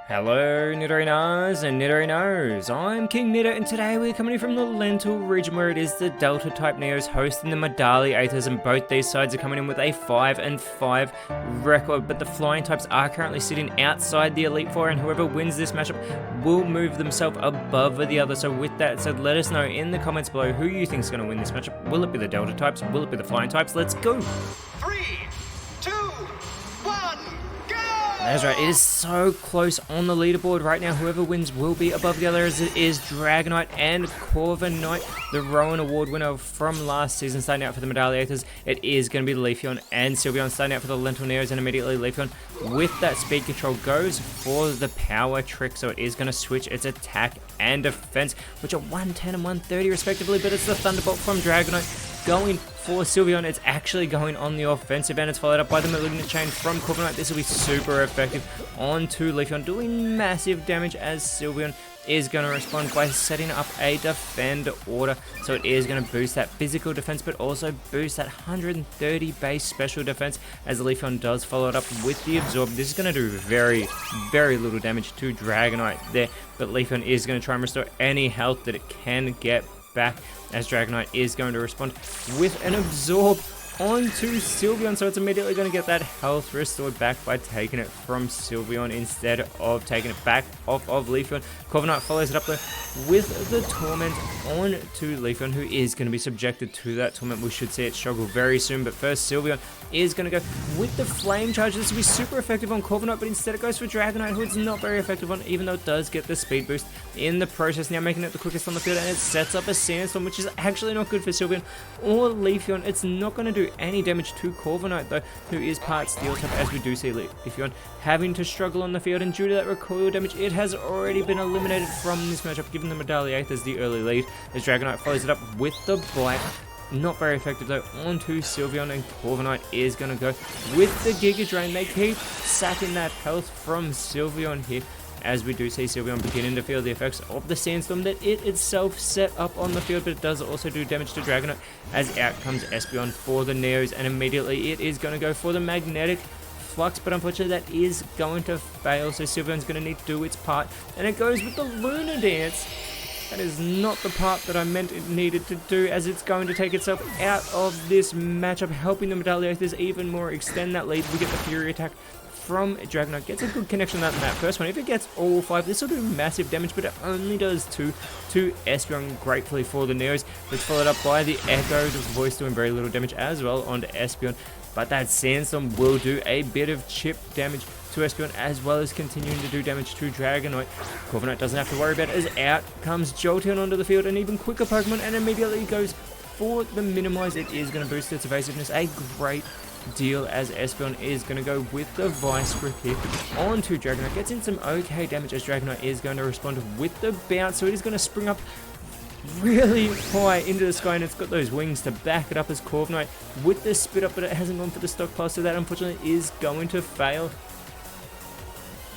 Hello Nidorinas and Nidorinos, I'm KingNido and today we're coming in from the Lentil region where it is the Delta type Neos hosting the Medali Aethers, and both these sides are coming in with a 5-5 record, but the flying types are currently sitting outside the Elite Four, and whoever wins this matchup will move themselves above the other. So with that said, let us know in the comments below who you think is going to win this matchup. Will it be the Delta types? Will it be the flying types? Let's go! 3, 2, 1, go! That's right, it is so close on the leaderboard right now. Whoever wins will be above the other, as it is Dragonite and Corviknight, the Rowan Award winner from last season, starting out for the Medali Aethers. It is going to be Leafeon and Sylveon starting out for the Lentil Neos, and immediately Leafeon with that speed control goes for the power trick, so it is going to switch its attack and defense, which are 110 and 130 respectively, but it's the Thunderbolt from Dragonite going for Sylveon. It's actually going on the offensive, and it's followed up by the Malignant Chain from Corviknight. This will be super effective onto Leafeon, doing massive damage as Sylveon is going to respond by setting up a defend order. So it is going to boost that physical defense, but also boost that 130 base special defense as Leafeon does follow it up with the Absorb. This is going to do very, very little damage to Dragonite there, but Leafeon is going to try and restore any health that it can get back, as Dragonite is going to respond with an Absorb onto Sylveon, so it's immediately going to get that health restored back by taking it from Sylveon instead of taking it back off of Leafeon. Corviknight follows it up though with the Torment onto Leafeon, who is going to be subjected to that Torment. We should see it struggle very soon, but first Sylveon is going to go with the Flame Charge. This will be super effective on Corviknight, but instead it goes for Dragonite, who it's not very effective on, even though it does get the speed boost in the process, now making it the quickest on the field, and it sets up a Sandstorm, which is actually not good for Sylveon or Leafeon. It's not going to do any damage to Corviknight though, who is part Steel type, as we do see Leafeon having to struggle on the field, and due to that recoil damage, it has already been eliminated from this matchup, giving the Medali Aethers the early lead, as Dragonite follows it up with the Bite. Not very effective though onto Sylveon, and Corviknight is going to go with the Giga Drain. They keep sacking that health from Sylveon here, as we do see Sylveon beginning to feel the effects of the Sandstorm that it itself set up on the field, but it does also do damage to Dragonite, as out comes Espeon for the Neos, and immediately it is going to go for the Magnetic Flux, but unfortunately that is going to fail, so Sylveon's going to need to do its part, and it goes with the Lunar Dance. That is not the part that I meant it needed to do, as it's going to take itself out of this matchup, helping the Medali Aethers even more extend that lead. We get the Fury Attack from Dragonite, gets a good connection on that first one. If it gets all 5, this will do massive damage, but it only does 2 to Espeon, gratefully for the Neos. It's followed up by the Echo, the voice doing very little damage as well onto Espeon, but that Sandstorm will do a bit of chip damage to Espeon, as well as continuing to do damage to Dragonite. Corviknight doesn't have to worry about it, as out comes Jolteon onto the field, an even quicker Pokemon, and immediately goes for the Minimize. It is going to boost its evasiveness a great deal, as Espeon is going to go with the Vice Grip here onto Dragonite. Gets in some okay damage, as Dragonite is going to respond with the Bounce, so it is going to spring up really high into the sky, and it's got those wings to back it up, as Corviknight with the Spit Up, but it hasn't gone for the Stockpile, so that unfortunately is going to fail.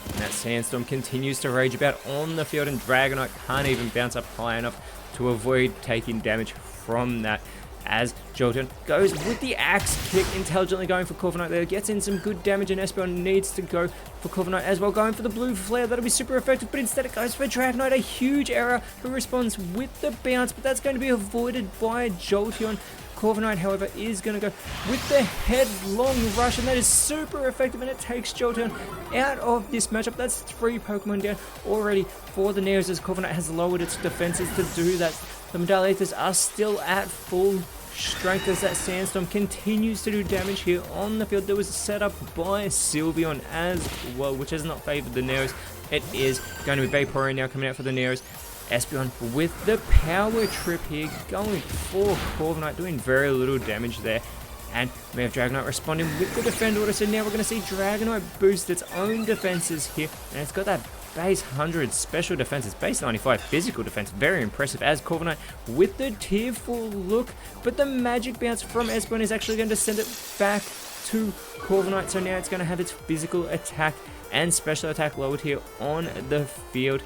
And that Sandstorm continues to rage about on the field, and Dragonite can't even bounce up high enough to avoid taking damage from that, as Jolteon goes with the Axe Kick, intelligently going for Corviknight there, gets in some good damage, and Espeon needs to go for Corviknight as well, going for the Blue Flare. That'll be super effective, but instead it goes for Dragonite, a huge error, who responds with the Bounce, but that's going to be avoided by Jolteon. Corviknight, however, is going to go with the Headlong Rush, and that is super effective, and it takes Jolteon out of this matchup. That's 3 Pokemon down already for the Neos, as Corviknight has lowered its defenses to do that. The Medali Aethers are still at full strength, as that Sandstorm continues to do damage here on the field. There was a setup by Sylveon as well, which has not favored the Neos. It is going to be Vaporeon now coming out for the Neos. Espeon with the Power Trip here, going for Corviknight, doing very little damage there. And we have Dragonite responding with the Defend Order, so now we're going to see Dragonite boost its own defenses here, and it's got that base 100 special defenses, base 95 physical defense, very impressive, as Corviknight with the Tearful Look, but the Magic Bounce from Espeon is actually going to send it back to Corviknight, so now it's going to have its physical attack and special attack lowered here on the field.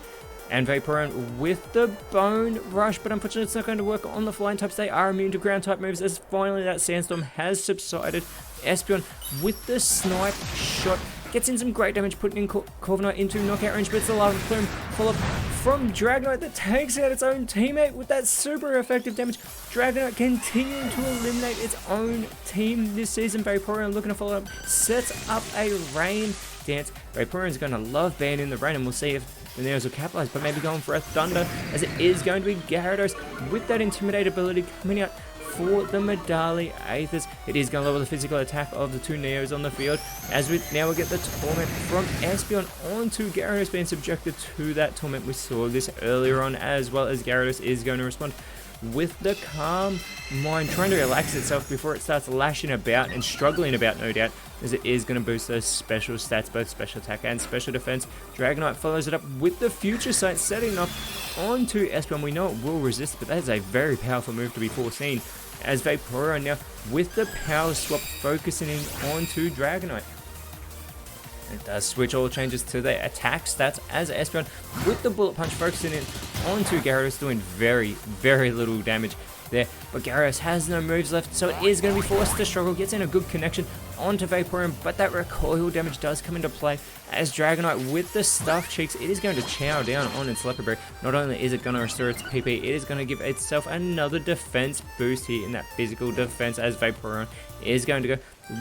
And Vaporeon with the Bone Rush, but unfortunately it's not going to work on the flying types. They are immune to ground type moves, as finally that Sandstorm has subsided. Espeon with the Snipe Shot gets in some great damage, putting in Corviknight into knockout range, but it's the Lava Plume follow-up from Dragonite that takes out its own teammate with that super effective damage. Dragonite continuing to eliminate its own team this season. Vaporeon looking to follow up, sets up a rain dance. Vaporeon's going to love being in the rain, and we'll see if the Neos will capitalize, but maybe going for a Thunder, as it is going to be Gyarados with that Intimidate ability coming out for the Medali Aethers. It is going to lower the physical attack of the two Neos on the field, as we now get the Torment from Espeon onto Gyarados, being subjected to that Torment. We saw this earlier on, as well as Gyarados is going to respond with the Calm Mind, trying to relax itself before it starts lashing about and struggling about, no doubt, as it is going to boost those special stats, both special attack and special defense. Dragonite follows it up with the Future Sight, setting up onto Espeon. We know it will resist, but that is a very powerful move to be foreseen, as Vaporeon now with the Power Swap focusing in onto Dragonite. It does switch all changes to the attack stats, as Espeon with the Bullet Punch focusing in onto Gyarados, doing very, very little damage there. But Gyarados has no moves left, so it is going to be forced to struggle. Gets in a good connection onto Vaporeon, but that recoil damage does come into play, as Dragonite with the Stuffed Cheeks, it is going to chow down on its Leopard Berry. Not only is it going to restore its PP, it is going to give itself another defense boost here in that physical defense, as Vaporeon is going to go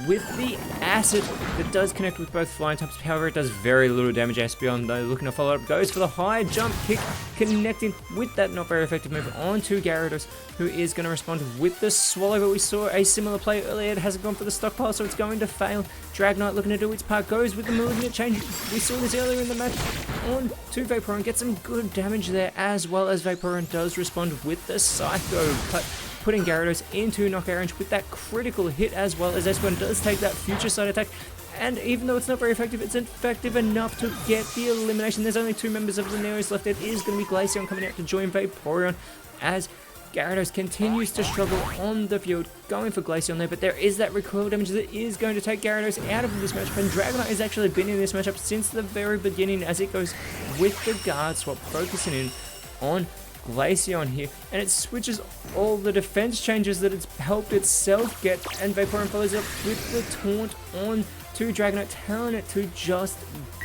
with the Acid that does connect with both flying types. However, it does very little damage. Espeon, though, looking to follow up, goes for the high jump kick, connecting with that not very effective move onto Gyarados, who is going to respond with the Swallow. But we saw a similar play earlier. It hasn't gone for the stockpile, so it's going to fail. Dragonite looking to do its part, goes with the Malignant Change. We saw this earlier in the match on to Vaporeon. Gets some good damage there, as well as Vaporeon does respond with the Psycho Cut, putting Gyarados into knockout range with that critical hit, as well as Espeon does take that Future Sight attack. And even though it's not very effective, it's effective enough to get the elimination. There's only two members of the Neos left. It is going to be Glaceon coming out to join Vaporeon, as Gyarados continues to struggle on the field, going for Glaceon there, but there is that recoil damage that is going to take Gyarados out of this matchup, and Dragonite has actually been in this matchup since the very beginning, as it goes with the Guard Swap, focusing in on Glaceon here, and it switches all the defense changes that it's helped itself get, and Vaporeon follows up with the Taunt on to Dragonite, telling it to just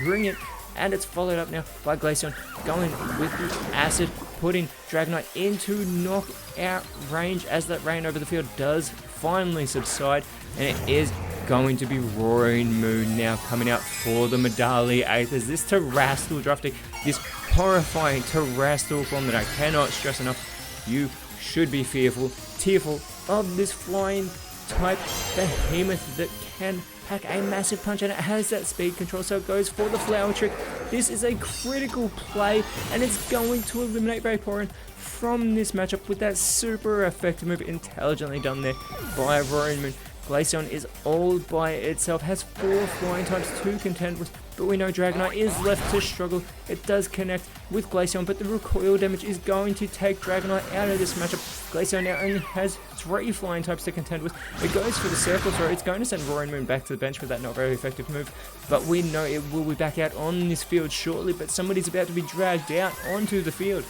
bring it, and it's followed up now by Glaceon going with the Acid, putting Dragonite into knockout range, as that rain over the field does finally subside, and it is going to be Roaring Moon now coming out for the Medali Aethers. This Terrestrial drafting, this horrifying Terrestrial form that I cannot stress enough. You should be tearful of this flying type behemoth that can pack a massive punch, and it has that speed control, so it goes for the Flower Trick. This is a critical play, and it's going to eliminate Vaporeon from this matchup with that super effective move, intelligently done there by Roaring Moon. Glaceon is all by itself, has 4 flying types to contend with, but we know Dragonite is left to struggle. It does connect with Glaceon, but the recoil damage is going to take Dragonite out of this matchup. Glaceon now only has 3 flying types to contend with. It goes for the Circle Throw. It's going to send Roaring Moon back to the bench with that not very effective move, but we know it will be back out on this field shortly, but somebody's about to be dragged out onto the field.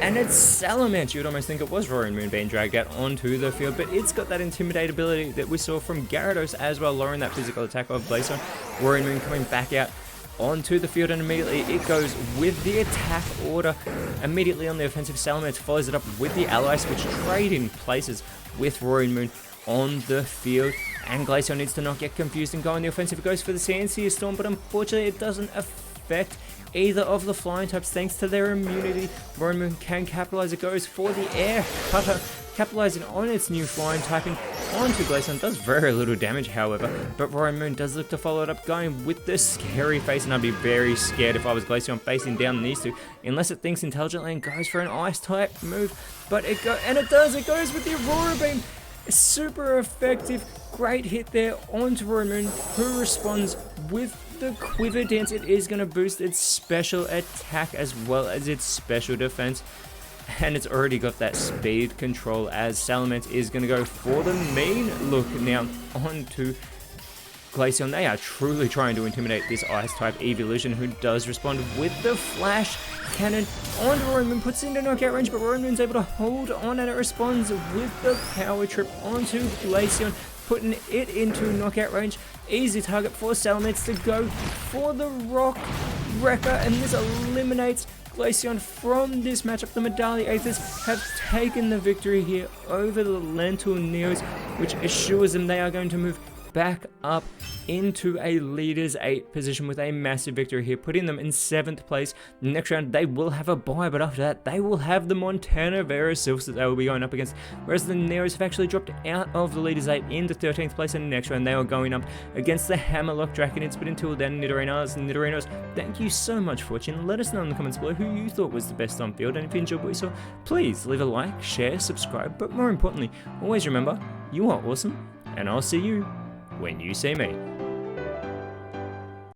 And it's Salamence. You'd almost think it was Roaring Moon being dragged out onto the field, but it's got that Intimidate ability that we saw from Gyarados as well, lowering that physical attack of Glaceon. Roaring Moon coming back out onto the field, and immediately it goes with the attack order. Immediately on the offensive, Salamence follows it up with the Ally Switch, trading places with Roaring Moon on the field. And Glaceon needs to not get confused and go on the offensive. It goes for the Sandsear Storm, but unfortunately it doesn't affect either of the flying types thanks to their immunity. Roaring Moon can capitalize. It goes for the Air Cutter, capitalizing on its new flying typing onto Glaceon. Does very little damage, however, but Roaring Moon does look to follow it up, going with the Scary Face, and I'd be very scared if I was Glaceon facing down these two, unless it thinks intelligently and goes for an Ice type move. But it does. It goes with the Aurora Beam. Super effective, great hit there onto Roaring Moon, who responds with the Quiver Dance. It is going to boost its special attack as well as its special defense, and it's already got that speed control, as Salamence is going to go for the mean look now onto Glaceon. They are truly trying to intimidate this Ice type evolution, who does respond with the Flash Cannon onto Roaring Moon, puts it into knockout range, but Roaring Moon's able to hold on, and it responds with the Power Trip onto Glaceon, putting it into knockout range. Easy target for Salamence to go for the Rock Wrecker, and this eliminates Glaceon from this matchup. The Medallia Aethers have taken the victory here over the Lentil Neos, which assures them they are going to move back up into a Leaders 8 position with a massive victory here, putting them in 7th place. Next round they will have a bye, but after that they will have the Montana Vera Sylphs that they will be going up against, whereas the Neros have actually dropped out of the Leaders 8 into 13th place, and next round they are going up against the Hammerlock Draconids. But until then, Nidorinas and Nidorinos, thank you so much for watching. Let us know in the comments below who you thought was the best on field, and if you enjoyed what you saw, please leave a like, share, subscribe, but more importantly, always remember, you are awesome, and I'll see you when you see me.